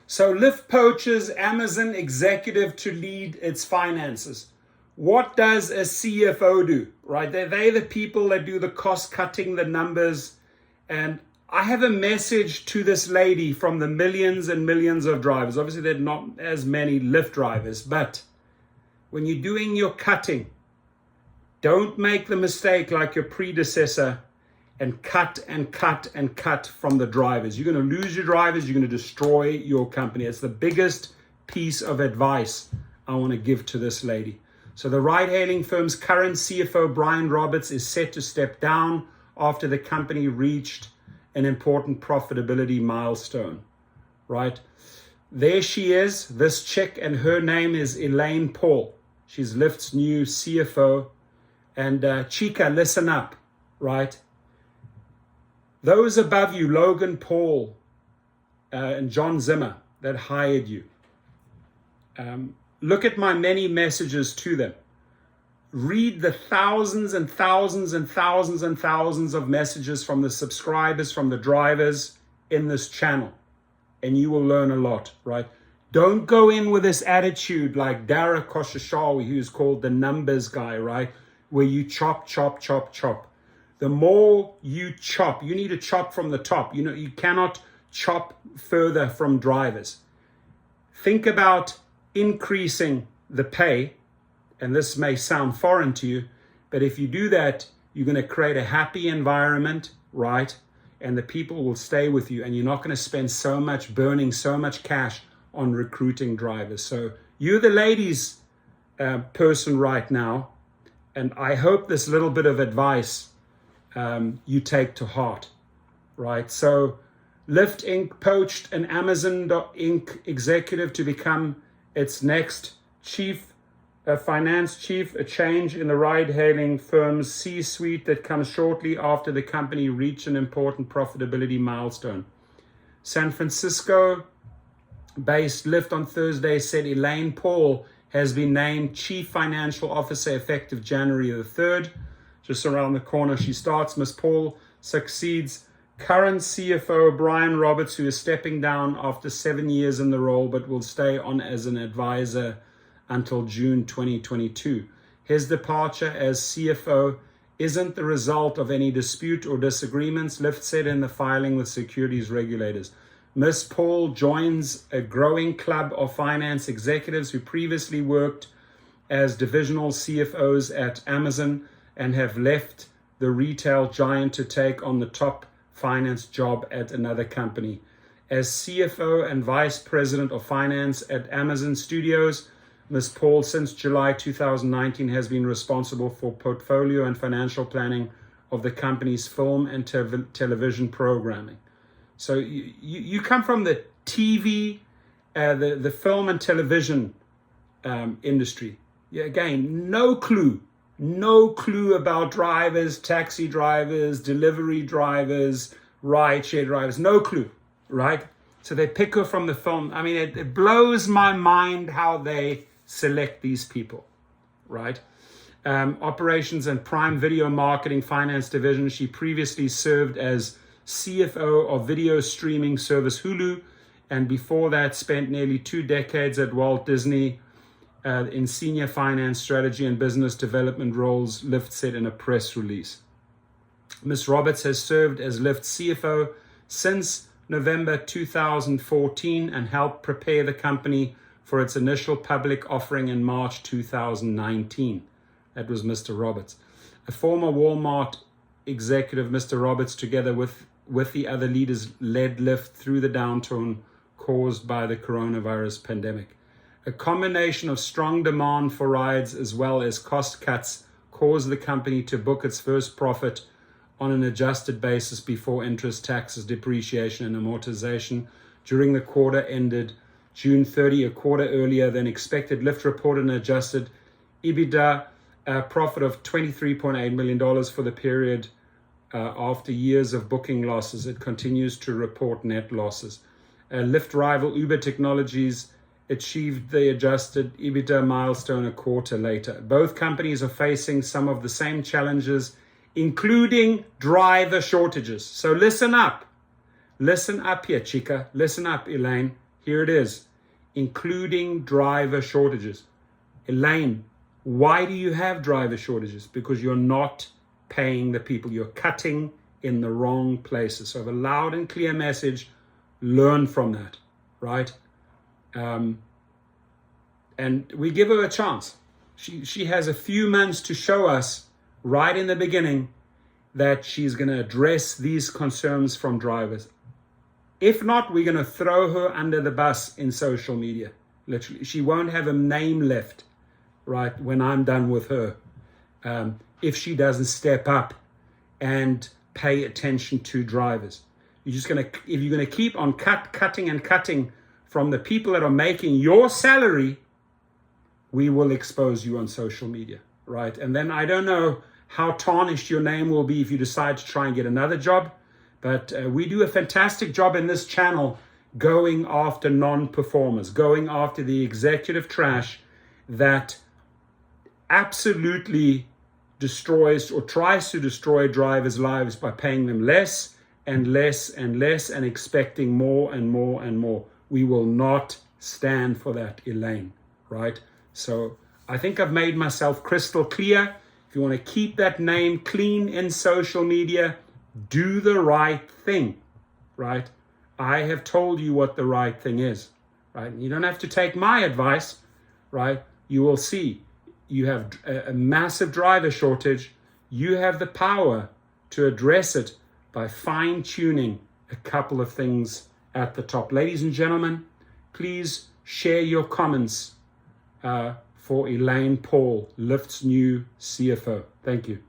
So Lyft poaches Amazon executive to lead its finances. What does a CFO do, right? They're the people that do the cost cutting, the numbers. And I have a message to this lady from the millions and millions of drivers. Obviously, there are not as many Lyft drivers, but when you're doing your cutting, don't make the mistake like your predecessor and cut and cut and cut from the drivers. You're going to lose your drivers. You're going to destroy your company. It's the biggest piece of advice I want to give to this lady. So the ride-hailing firm's current CFO, Brian Roberts, is set to step down after the company reached an important profitability milestone, right? There she is, this chick, and her name is Elaine Paul. She's Lyft's new CFO. And Chica, listen up, right? Those above you, Logan Paul and John Zimmer, that hired you, look at my many messages to them. Read the thousands and thousands and thousands and thousands of messages from the subscribers, from the drivers in this channel, and you will learn a lot, right? Don't go in with this attitude like Dara Koshashawi, who's called the numbers guy, right? Where you chop, chop, chop, chop. The more you chop, you need to chop from the top. You know, you cannot chop further from drivers. Think about increasing the pay, and this may sound foreign to you, but if you do that, you're going to create a happy environment, right? And the people will stay with you, and you're not going to spend so much burning so much cash on recruiting drivers. So you're the ladies person right now, and I hope this little bit of advice you take to heart, right? So Lyft Inc. poached an Amazon Inc. executive to become its next finance chief, a change in the ride-hailing firm's C-suite that comes shortly after the company reached an important profitability milestone. San Francisco-based Lyft on Thursday said Elaine Paul has been named Chief Financial Officer effective January the 3rd. Just around the corner she starts. Ms. Paul succeeds current CFO Brian Roberts, who is stepping down after 7 years in the role, but will stay on as an advisor until June 2022. His departure as CFO isn't the result of any dispute or disagreements, Lyft said in the filing with securities regulators. Ms. Paul joins a growing club of finance executives who previously worked as divisional CFOs at Amazon and have left the retail giant to take on the top finance job at another company. As CFO and Vice President of Finance at Amazon Studios, Ms. Paul, since July 2019, has been responsible for portfolio and financial planning of the company's film and television programming. So you come from the TV, the film and television industry. Yeah, again, no clue about drivers, taxi drivers, delivery drivers, rideshare drivers, no clue, right? So they pick her from the film. I mean, it blows my mind how they select these people, right? Operations and Prime Video Marketing Finance Division. She previously served as CFO of video streaming service Hulu, and before that spent nearly 2 decades at Walt Disney in senior finance, strategy, and business development roles, Lyft said in a press release. Ms. Roberts has served as Lyft's CFO since November 2014 and helped prepare the company for its initial public offering in March 2019. That was Mr. Roberts. A former Walmart executive, Mr. Roberts, together with the other leaders, led Lyft through the downturn caused by the coronavirus pandemic. A combination of strong demand for rides as well as cost cuts caused the company to book its first profit on an adjusted basis before interest, taxes, depreciation, and amortization during the quarter ended June 30, a quarter earlier than expected. Lyft reported an adjusted EBITDA profit of $23.8 million for the period after years of booking losses. It continues to report net losses. Lyft rival Uber Technologies achieved the adjusted EBITDA milestone a quarter later. Both companies are facing some of the same challenges, including driver shortages. So listen up. Listen up here, Chica. Listen up, Elaine. Here it is, including driver shortages. Elaine, why do you have driver shortages? Because you're not paying the people. You're cutting in the wrong places. So I have a loud and clear message. Learn from that, right? And we give her a chance. She has a few months to show us right in the beginning that she's going to address these concerns from drivers. If not, we're going to throw her under the bus in social media. Literally, she won't have a name left, right, when I'm done with her, if she doesn't step up and pay attention to drivers. If you're going to keep on cutting from the people that are making your salary, we will expose you on social media, right? And then I don't know how tarnished your name will be if you decide to try and get another job. But we do a fantastic job in this channel going after non-performers, going after the executive trash that absolutely destroys or tries to destroy drivers' lives by paying them less and less and less and expecting more and more and more. We will not stand for that, Elaine, right? So I think I've made myself crystal clear. If you want to keep that name clean in social media, do the right thing, right? I have told you what the right thing is, right? You don't have to take my advice, right? You will see you have a massive driver shortage. You have the power to address it by fine-tuning a couple of things at the top. Ladies and gentlemen, please share your comments for Elaine Paul, Lyft's new CFO. Thank you.